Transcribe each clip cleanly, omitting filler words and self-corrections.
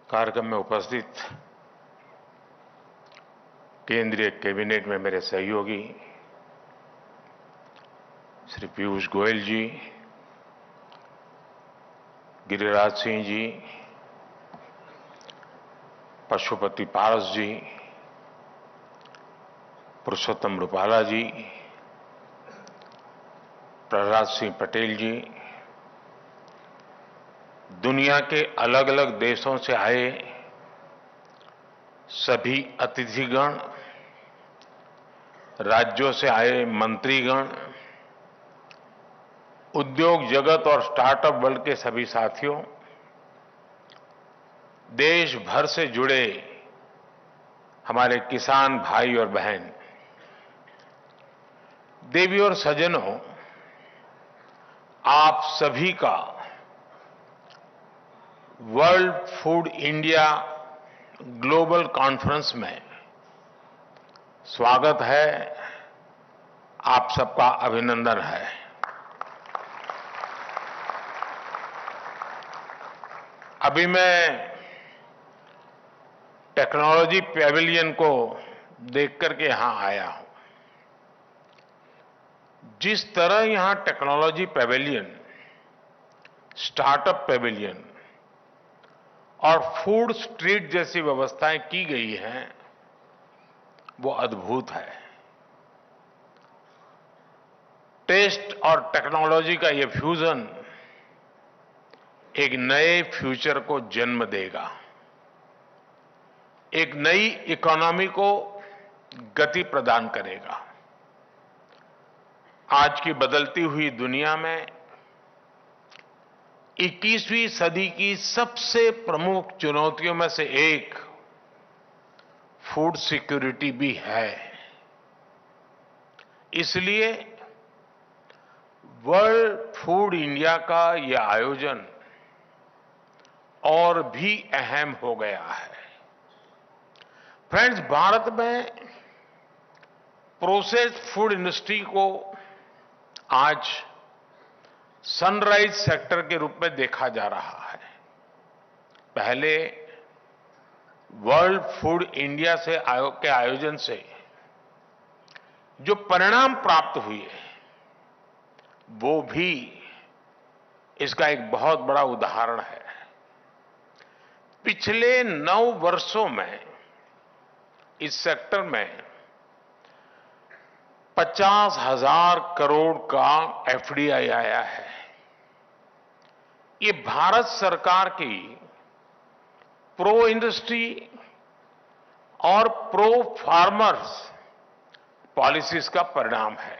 कार्यक्रम में उपस्थित केंद्रीय कैबिनेट में मेरे सहयोगी श्री पीयूष गोयल जी, गिरिराज सिंह जी, पशुपति पारस जी, पुरुषोत्तम रूपाला जी, प्रहलाद सिंह पटेल जी, दुनिया के अलग अलग देशों से आए सभी अतिथिगण, राज्यों से आए मंत्रीगण, उद्योग जगत और स्टार्टअप वर्ल्ड के सभी साथियों, देश भर से जुड़े हमारे किसान भाई और बहन, देवी और सज्जनों, आप सभी का world food India global conference में स्वागत है। आप सबका अभिनंदन है। अभी मैं टेक्नोलॉजी पैविलियन को देख करके यहां आया हूं। जिस तरह यहां टेक्नोलॉजी पैविलियन, स्टार्टअप पैविलियन और फूड स्ट्रीट जैसी व्यवस्थाएं की गई हैं, वो अद्भुत है। टेस्ट और टेक्नोलॉजी का ये फ्यूजन एक नए फ्यूचर को जन्म देगा, एक नई इकोनॉमी को गति प्रदान करेगा। आज की बदलती हुई दुनिया में 21वीं सदी की सबसे प्रमुख चुनौतियों में से एक फूड सिक्योरिटी भी है। इसलिए वर्ल्ड फूड इंडिया का यह आयोजन और भी अहम हो गया है। फ्रेंड्स, भारत में प्रोसेस्ड फूड इंडस्ट्री को आज सनराइज सेक्टर के रूप में देखा जा रहा है। पहले वर्ल्ड फूड इंडिया के आयोजन से जो परिणाम प्राप्त हुए, वो भी इसका एक बहुत बड़ा उदाहरण है। पिछले 9 वर्षों में इस सेक्टर में 50,000 करोड़ का एफडीआई आया है। ये भारत सरकार की प्रो इंडस्ट्री और प्रो फार्मर्स पॉलिसीज का परिणाम है।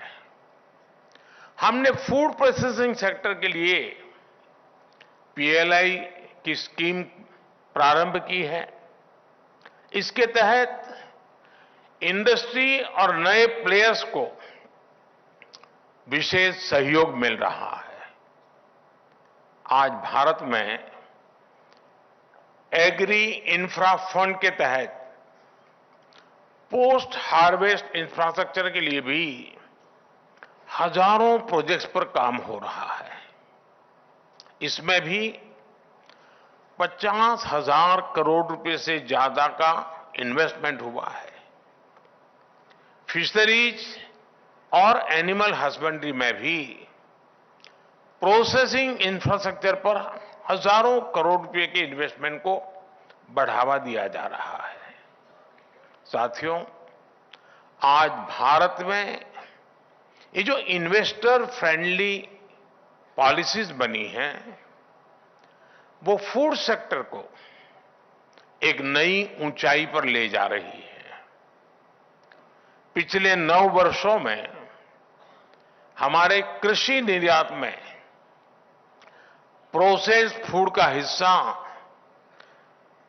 हमने फूड प्रोसेसिंग सेक्टर के लिए पीएलआई की स्कीम प्रारंभ की है। इसके तहत इंडस्ट्री और नए प्लेयर्स को विशेष सहयोग मिल रहा है। आज भारत में एग्री इंफ्रा फंड के तहत पोस्ट हार्वेस्ट इंफ्रास्ट्रक्चर के लिए भी हजारों प्रोजेक्ट्स पर काम हो रहा है। इसमें भी 50,000 करोड़ रुपए से ज्यादा का इन्वेस्टमेंट हुआ है। फिशरीज और एनिमल हस्बेंड्री में भी प्रोसेसिंग इंफ्रास्ट्रक्चर पर हजारों करोड़ रुपए के इन्वेस्टमेंट को बढ़ावा दिया जा रहा है। साथियों, आज भारत में ये जो इन्वेस्टर फ्रेंडली पॉलिसीज बनी हैं, वो फूड सेक्टर को एक नई ऊंचाई पर ले जा रही है। पिछले 9 वर्षों में हमारे कृषि निर्यात में प्रोसेस्ड फूड का हिस्सा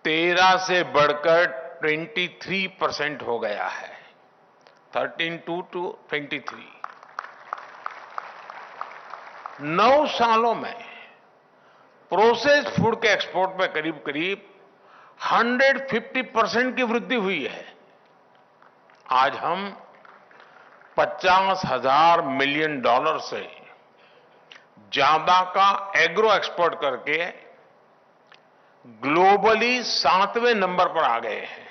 13 से बढ़कर 23% हो गया है। 13 to 23। 9 सालों में प्रोसेस्ड फूड के एक्सपोर्ट में करीब करीब 150% की वृद्धि हुई है। आज हम 50,000 मिलियन डॉलर से ज्यादा का एग्रो एक्सपोर्ट करके ग्लोबली 7वें नंबर पर आ गए हैं।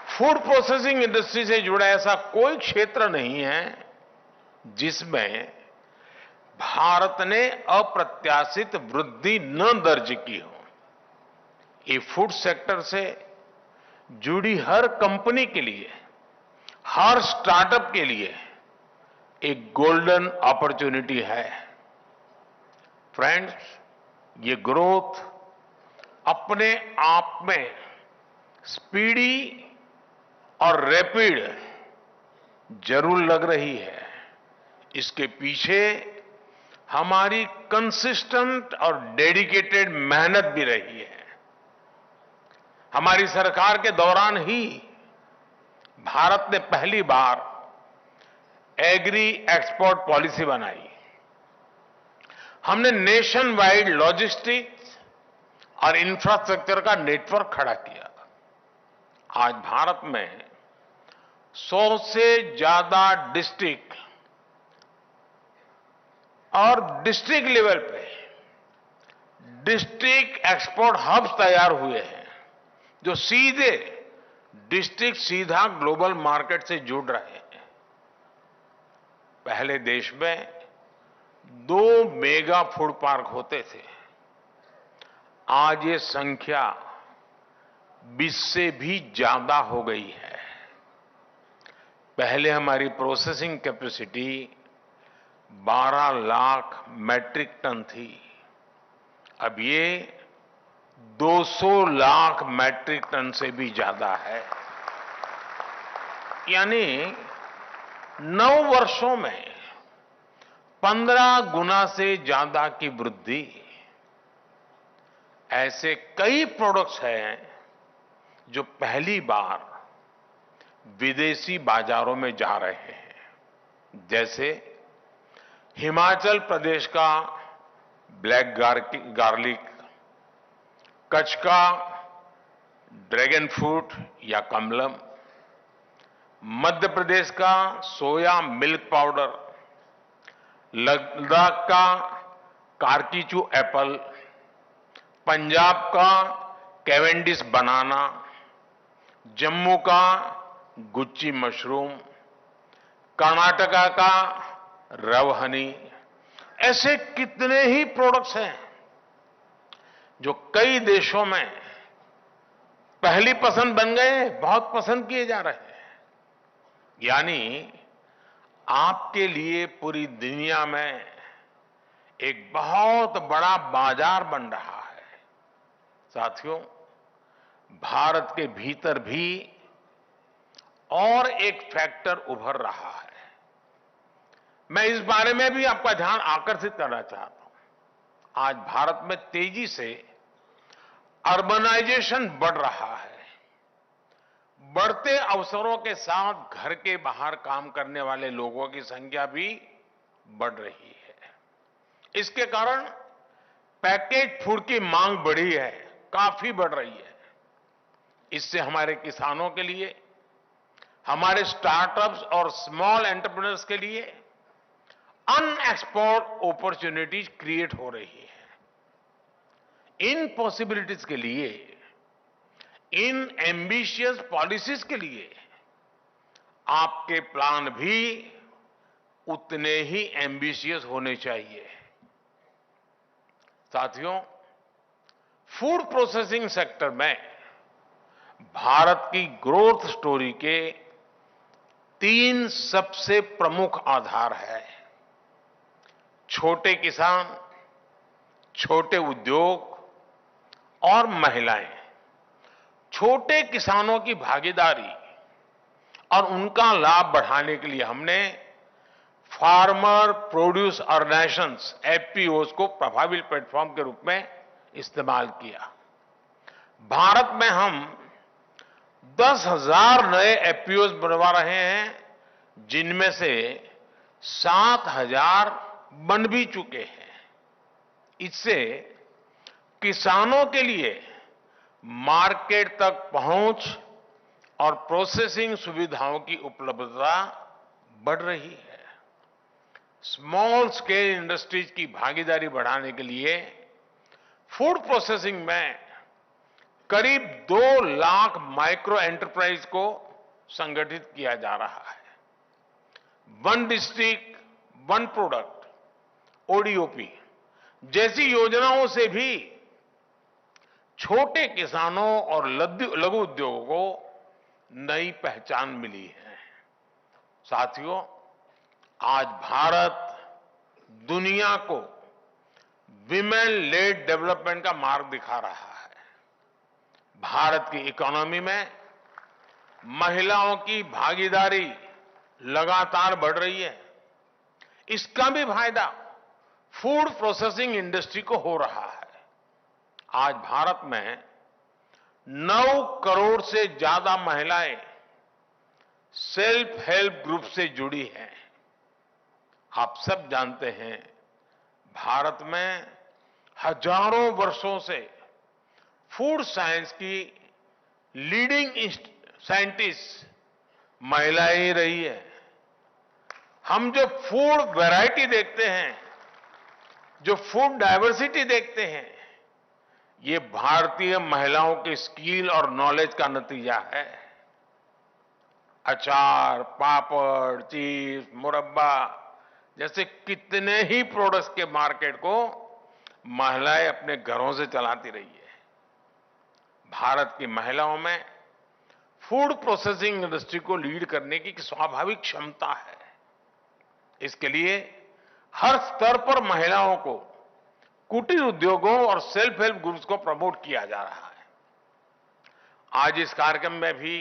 फूड प्रोसेसिंग इंडस्ट्री से जुड़ा ऐसा कोई क्षेत्र नहीं है जिसमें भारत ने अप्रत्याशित वृद्धि न दर्ज की हो। ये फूड सेक्टर से जुड़ी हर कंपनी के लिए, हर स्टार्टअप के लिए एक गोल्डन अपॉर्चुनिटी है। फ्रेंड्स, ये ग्रोथ अपने आप में स्पीडी और रैपिड जरूर लग रही है। इसके पीछे हमारी कंसिस्टेंट और डेडिकेटेड मेहनत भी रही है। हमारी सरकार के दौरान ही भारत ने पहली बार एग्री एक्सपोर्ट पॉलिसी बनाई। हमने नेशन वाइड लॉजिस्टिक्स और इंफ्रास्ट्रक्चर का नेटवर्क खड़ा किया। आज भारत में 100 से ज्यादा डिस्ट्रिक्ट और डिस्ट्रिक्ट लेवल पे डिस्ट्रिक्ट एक्सपोर्ट हब्स तैयार हुए हैं, जो सीधे डिस्ट्रिक्ट सीधा ग्लोबल मार्केट से जुड़ रहे हैं। पहले देश में 2 मेगा फूड पार्क होते थे। आज ये संख्या 20 से भी ज्यादा हो गई है। पहले हमारी processing capacity 12 lakh metric ton थी। अब ये 200 लाख मैट्रिक टन से भी ज्यादा है। यानी 9 वर्षों में 15 गुना से ज्यादा की वृद्धि। ऐसे कई प्रोडक्ट्स हैं जो पहली बार विदेशी बाजारों में जा रहे हैं, जैसे हिमाचल प्रदेश का ब्लैक गार्लिक, कच्छ का ड्रैगन फ्रूट या कमलम, मध्य प्रदेश का सोया मिल्क पाउडर, लद्दाख का कारकीचू एप्पल, पंजाब का कैवेंडिश बनाना, जम्मू का गुच्ची मशरूम, कर्नाटका का रव हनी। ऐसे कितने ही प्रोडक्ट्स हैं जो कई देशों में पहली पसंद बन गए, बहुत पसंद किए जा रहे हैं। यानी आपके लिए पूरी दुनिया में एक बहुत बड़ा बाजार बन रहा है। साथियों, भारत के भीतर भी और एक फैक्टर उभर रहा है। मैं इस बारे में भी आपका ध्यान आकर्षित करना चाहता हूं। आज भारत में तेजी से अर्बनाइजेशन बढ़ रहा है। बढ़ते अवसरों के साथ घर के बाहर काम करने वाले लोगों की संख्या भी बढ़ रही है। इसके कारण पैकेज फूड की मांग बढ़ी है, काफी बढ़ रही है। इससे हमारे किसानों के लिए, हमारे स्टार्टअप्स और स्मॉल एंटरप्रेन्योर्स के लिए अनएक्सप्लोर्ड अपॉर्चुनिटीज क्रिएट हो रही है। इन पॉसिबिलिटीज के लिए, इन एम्बिशियस पॉलिसीज के लिए आपके प्लान भी उतने ही एम्बिशियस होने चाहिए। साथियों, फूड प्रोसेसिंग सेक्टर में भारत की ग्रोथ स्टोरी के 3 सबसे प्रमुख आधार है। छोटे किसान, छोटे उद्योग और महिलाएं। छोटे किसानों की भागीदारी और उनका लाभ बढ़ाने के लिए हमने फार्मर प्रोड्यूस ऑर्गेनाइजेशंस एफपीओज को प्रभावी प्लेटफॉर्म के रूप में इस्तेमाल किया। भारत में हम 10,000 नए एफपीओज बनवा रहे हैं, जिनमें से 7,000 बन भी चुके हैं। इससे किसानों के लिए मार्केट तक पहुंच और प्रोसेसिंग सुविधाओं की उपलब्धता बढ़ रही है। स्मॉल स्केल इंडस्ट्रीज की भागीदारी बढ़ाने के लिए फूड प्रोसेसिंग में करीब 2 लाख माइक्रो एंटरप्राइज को संगठित किया जा रहा है। One district one product ODOP जैसी योजनाओं से भी छोटे किसानों और लघु उद्योगों को नई पहचान मिली है। साथियों, आज भारत दुनिया को विमेन लेड डेवलपमेंट का मार्ग दिखा रहा है। भारत की इकोनॉमी में महिलाओं की भागीदारी लगातार बढ़ रही है। इसका भी फायदा फूड प्रोसेसिंग इंडस्ट्री को हो रहा है। आज भारत में 9 करोड़ से ज्यादा महिलाएं सेल्फ हेल्प ग्रुप से जुड़ी हैं। आप सब जानते हैं, भारत में हजारों वर्षों से फूड साइंस की लीडिंग साइंटिस्ट महिलाएं ही रही है। हम जो फूड वैरायटी देखते हैं, जो फूड डाइवर्सिटी देखते हैं, ये भारतीय महिलाओं की स्किल और नॉलेज का नतीजा है। अचार, पापड़, चीज, मुरब्बा जैसे कितने ही प्रोडक्ट्स के मार्केट को महिलाएं अपने घरों से चलाती रही है। भारत की महिलाओं में फूड प्रोसेसिंग इंडस्ट्री को लीड करने की स्वाभाविक क्षमता है। इसके लिए हर स्तर पर महिलाओं को कुटीर उद्योगों और सेल्फ हेल्प ग्रुप्स को प्रमोट किया जा रहा है। आज इस कार्यक्रम में भी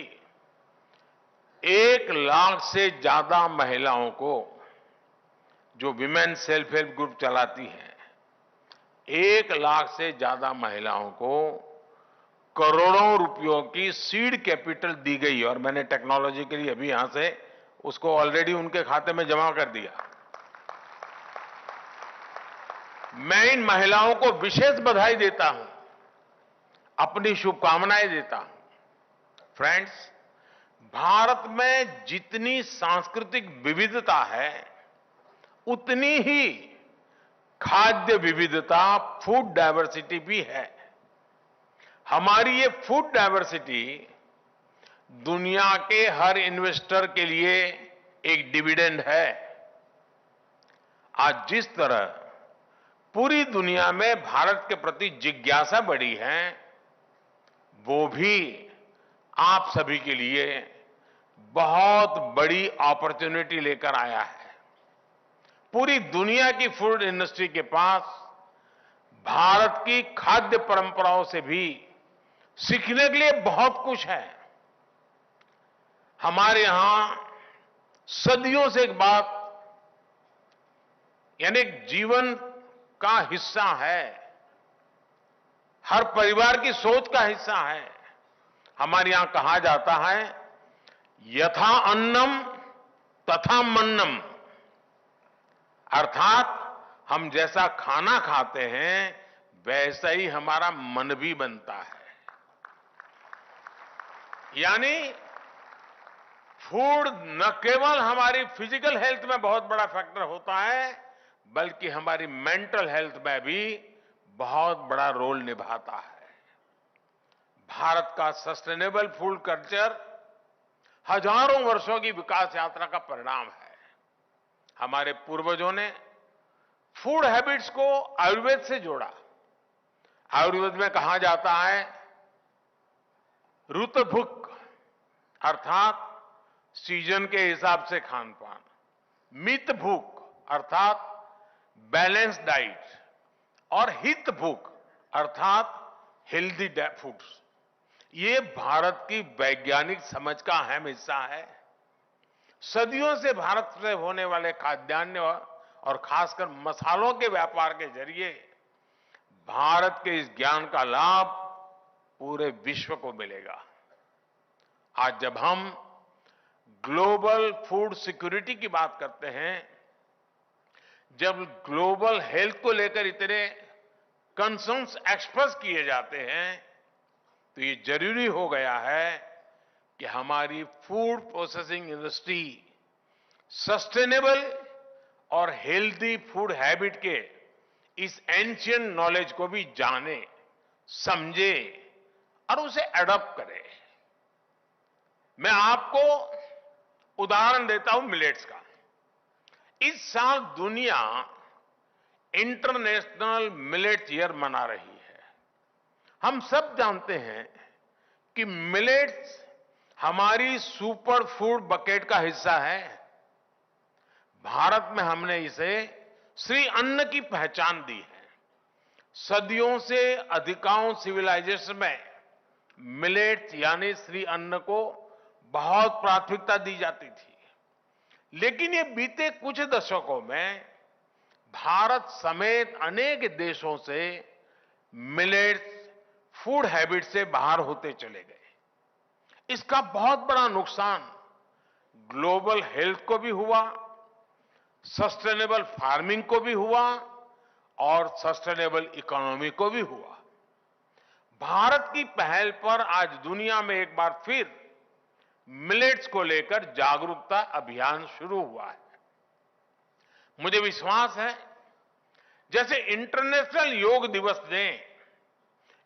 1 लाख से ज्यादा महिलाओं को, जो विमेन सेल्फ हेल्प ग्रुप चलाती हैं, 1 लाख से ज्यादा महिलाओं को करोड़ों रुपयों की सीड कैपिटल दी गई और मैंने टेक्नोलॉजी के लिए अभी यहां से उसको ऑलरेडी उनके खाते में जमा कर दिया। मैं इन महिलाओं को विशेष बधाई देता हूं, अपनी शुभकामनाएं देता हूं। फ्रेंड्स, भारत में जितनी सांस्कृतिक विविधता है, उतनी ही खाद्य विविधता, फूड डाइवर्सिटी भी है। हमारी ये फूड डाइवर्सिटी दुनिया के हर इन्वेस्टर के लिए एक डिविडेंड है। आज जिस तरह पूरी दुनिया में भारत के प्रति जिज्ञासा बढ़ी है, वो भी आप सभी के लिए बहुत बड़ी अपॉर्चुनिटी लेकर आया है। पूरी दुनिया की फूड इंडस्ट्री के पास भारत की खाद्य परंपराओं से भी सीखने के लिए बहुत कुछ है। हमारे यहां सदियों से एक बात, यानी जीवन का हिस्सा है, हर परिवार की सोच का हिस्सा है। हमारे यहां कहा जाता है, यथा अन्नम तथा मन्नम, अर्थात हम जैसा खाना खाते हैं वैसा ही हमारा मन भी बनता है। यानी फूड न केवल हमारी फिजिकल हेल्थ में बहुत बड़ा फैक्टर होता है, बल्कि हमारी मेंटल हेल्थ में भी बहुत बड़ा रोल निभाता है। भारत का सस्टेनेबल फूड कल्चर हजारों वर्षों की विकास यात्रा का परिणाम है। हमारे पूर्वजों ने फूड हैबिट्स को आयुर्वेद से जोड़ा। आयुर्वेद में कहा जाता है, ऋतु भुक अर्थात सीजन के हिसाब से खान पान, मित भूख अर्थात बैलेंस डाइट, और हित भूख अर्थात हेल्दी फूड्स। ये भारत की वैज्ञानिक समझ का अहम हिस्सा है। सदियों से भारत से होने वाले खाद्यान्न और खासकर मसालों के व्यापार के जरिए भारत के इस ज्ञान का लाभ पूरे विश्व को मिलेगा। आज जब हम ग्लोबल फूड सिक्योरिटी की बात करते हैं, जब ग्लोबल हेल्थ को लेकर इतने कंसर्न्स एक्सप्रेस किए जाते हैं, तो ये जरूरी हो गया है कि हमारी फूड प्रोसेसिंग इंडस्ट्री सस्टेनेबल और हेल्दी फूड हैबिट के इस एंशियंट नॉलेज को भी जाने, समझे और उसे अडॉप्ट करे। मैं आपको उदाहरण देता हूं मिलेट्स का। इस साल दुनिया इंटरनेशनल मिलेट्स ईयर मना रही है। हम सब जानते हैं कि मिलेट्स हमारी सुपर फूड बकेट का हिस्सा है। भारत में हमने इसे श्री अन्न की पहचान दी है। सदियों से अधिकांश सिविलाइजेशन में मिलेट्स यानी श्री अन्न को बहुत प्राथमिकता दी जाती थी। लेकिन ये बीते कुछ दशकों में भारत समेत अनेक देशों से मिलेट्स फूड हैबिट से बाहर होते चले गए। इसका बहुत बड़ा नुकसान ग्लोबल हेल्थ को भी हुआ, सस्टेनेबल फार्मिंग को भी हुआ और सस्टेनेबल इकोनॉमी को भी हुआ। भारत की पहल पर आज दुनिया में एक बार फिर मिलेट्स को लेकर जागरूकता अभियान शुरू हुआ है। मुझे विश्वास है, जैसे इंटरनेशनल योग दिवस ने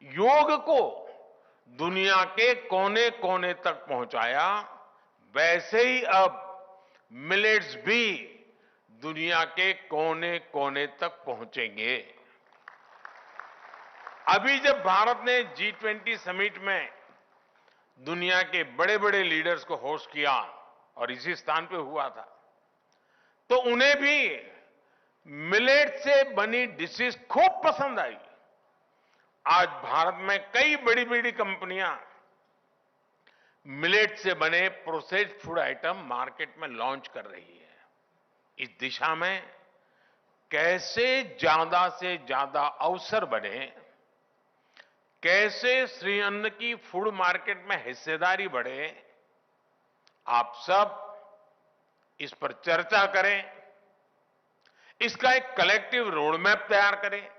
योग को दुनिया के कोने कोने तक पहुंचाया, वैसे ही अब मिलेट्स भी दुनिया के कोने कोने तक पहुंचेंगे। अभी जब भारत ने G20 समिट में दुनिया के बड़े बड़े लीडर्स को होस्ट किया और इसी स्थान पे हुआ था, तो उन्हें भी मिलेट से बनी डिशेस खूब पसंद आई। आज भारत में कई बड़ी बड़ी कंपनियां मिलेट से बने प्रोसेस्ड फूड आइटम मार्केट में लॉन्च कर रही है। इस दिशा में कैसे ज्यादा से ज्यादा अवसर बने, कैसे श्री अन्न की फूड मार्केट में हिस्सेदारी बढ़े, आप सब इस पर चर्चा करें। इसका एक कलेक्टिव रोड मैप तैयार करें,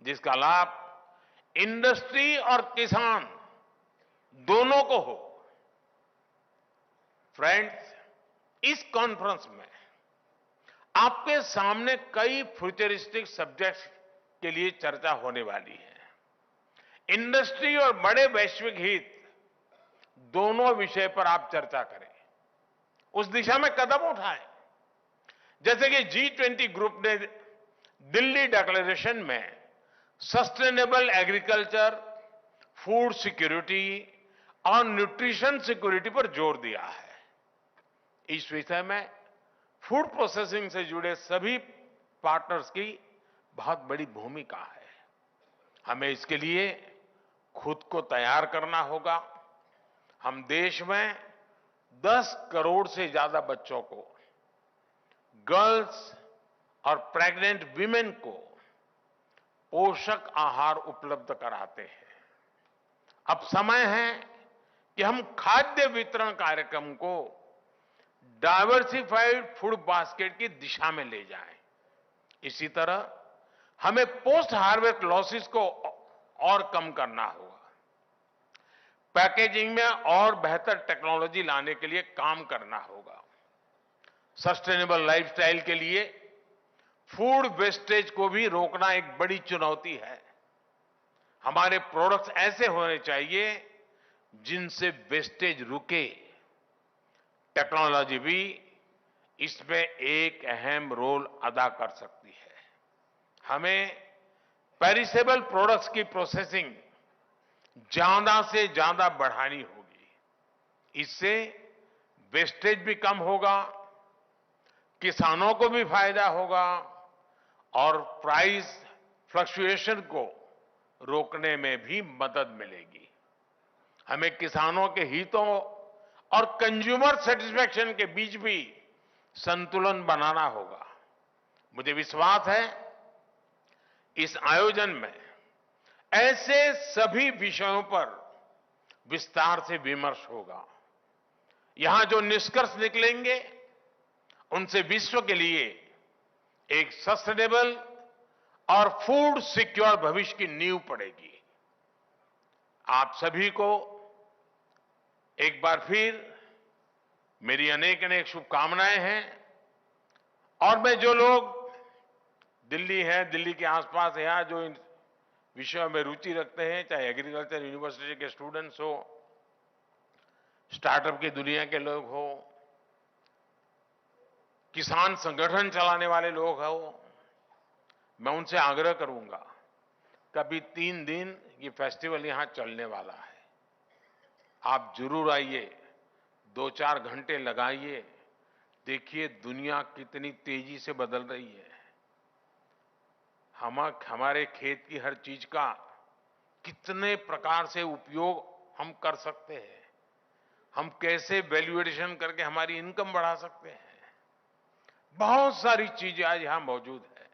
जिसका लाभ इंडस्ट्री और किसान दोनों को हो। फ्रेंड्स, इस कॉन्फ्रेंस में आपके सामने कई फ्यूचरिस्टिक सब्जेक्ट्स के लिए चर्चा होने वाली है। इंडस्ट्री और बड़े वैश्विक हित दोनों विषय पर आप चर्चा करें, उस दिशा में कदम उठाएं। जैसे कि G20 ग्रुप ने दिल्ली डिक्लेरेशन में सस्टेनेबल एग्रीकल्चर, फूड सिक्योरिटी और न्यूट्रिशन सिक्योरिटी पर जोर दिया है। इस विषय में फूड प्रोसेसिंग से जुड़े सभी पार्टनर्स की बहुत बड़ी भूमिका है। हमें इसके लिए खुद को तैयार करना होगा। हम देश में 10 करोड़ से ज्यादा बच्चों को, गर्ल्स और प्रेग्नेंट वीमेन को पोषक आहार उपलब्ध कराते हैं। अब समय है कि हम खाद्य वितरण कार्यक्रम को डाइवर्सिफाइड फूड बास्केट की दिशा में ले जाएं। इसी तरह हमें पोस्ट हार्वेस्ट लॉसेस को और कम करना होगा। पैकेजिंग में और बेहतर टेक्नोलॉजी लाने के लिए काम करना होगा। सस्टेनेबल लाइफस्टाइल के लिए फूड वेस्टेज को भी रोकना एक बड़ी चुनौती है। हमारे प्रोडक्ट्स ऐसे होने चाहिए जिनसे वेस्टेज रुके। टेक्नोलॉजी भी इसमें एक अहम रोल अदा कर सकती है। हमें पेरिसेबल प्रोडक्ट्स की प्रोसेसिंग ज्यादा से ज्यादा बढ़ानी होगी। इससे वेस्टेज भी कम होगा, किसानों को भी फायदा होगा और प्राइस फ्लक्चुएशन को रोकने में भी मदद मिलेगी। हमें किसानों के हितों और कंज्यूमर सेटिस्फैक्शन के बीच भी संतुलन बनाना होगा। मुझे विश्वास है, इस आयोजन में ऐसे सभी विषयों पर विस्तार से विमर्श होगा। यहां जो निष्कर्ष निकलेंगे, उनसे विश्व के लिए एक सस्टेनेबल और फूड सिक्योर भविष्य की नींव पड़ेगी। आप सभी को एक बार फिर मेरी अनेक अनेक शुभकामनाएं हैं। और मैं जो लोग दिल्ली है, दिल्ली के आसपास यहाँ जो इन विषयों में रुचि रखते हैं, चाहे एग्रीकल्चर यूनिवर्सिटी के स्टूडेंट्स हो, स्टार्टअप की दुनिया के लोग हो, किसान संगठन चलाने वाले लोग हो, मैं उनसे आग्रह करूंगा कभी 3 दिन ये फेस्टिवल यहां चलने वाला है, आप जरूर आइए, 2-4 घंटे लगाइए, देखिए दुनिया कितनी तेजी से बदल रही है। हमारे खेत की हर चीज का कितने प्रकार से उपयोग हम कर सकते हैं, हम कैसे वैल्यू एडिशन करके हमारी इनकम बढ़ा सकते हैं। बहुत सारी चीजें आज यहां मौजूद है।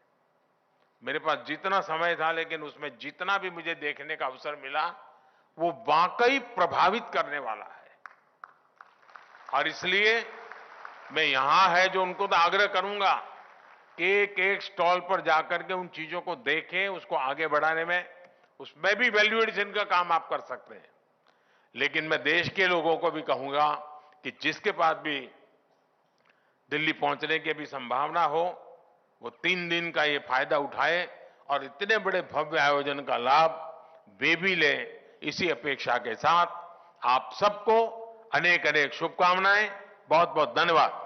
मेरे पास जितना समय था, लेकिन उसमें जितना भी मुझे देखने का अवसर मिला, वो वाकई प्रभावित करने वाला है। और इसलिए मैं यहां है जो उनको तो आग्रह करूंगा कि एक एक स्टॉल पर जाकर के उन चीजों को देखें, उसको आगे बढ़ाने में, उसमें भी वैल्यू एडिशन का काम आप कर सकते हैं। लेकिन मैं देश के लोगों को भी कहूंगा कि जिसके पास भी दिल्ली पहुंचने की भी संभावना हो, वो 3 दिन का ये फायदा उठाए और इतने बड़े भव्य आयोजन का लाभ वे भी लें। इसी अपेक्षा के साथ आप सबको अनेक अनेक शुभकामनाएं। बहुत बहुत धन्यवाद।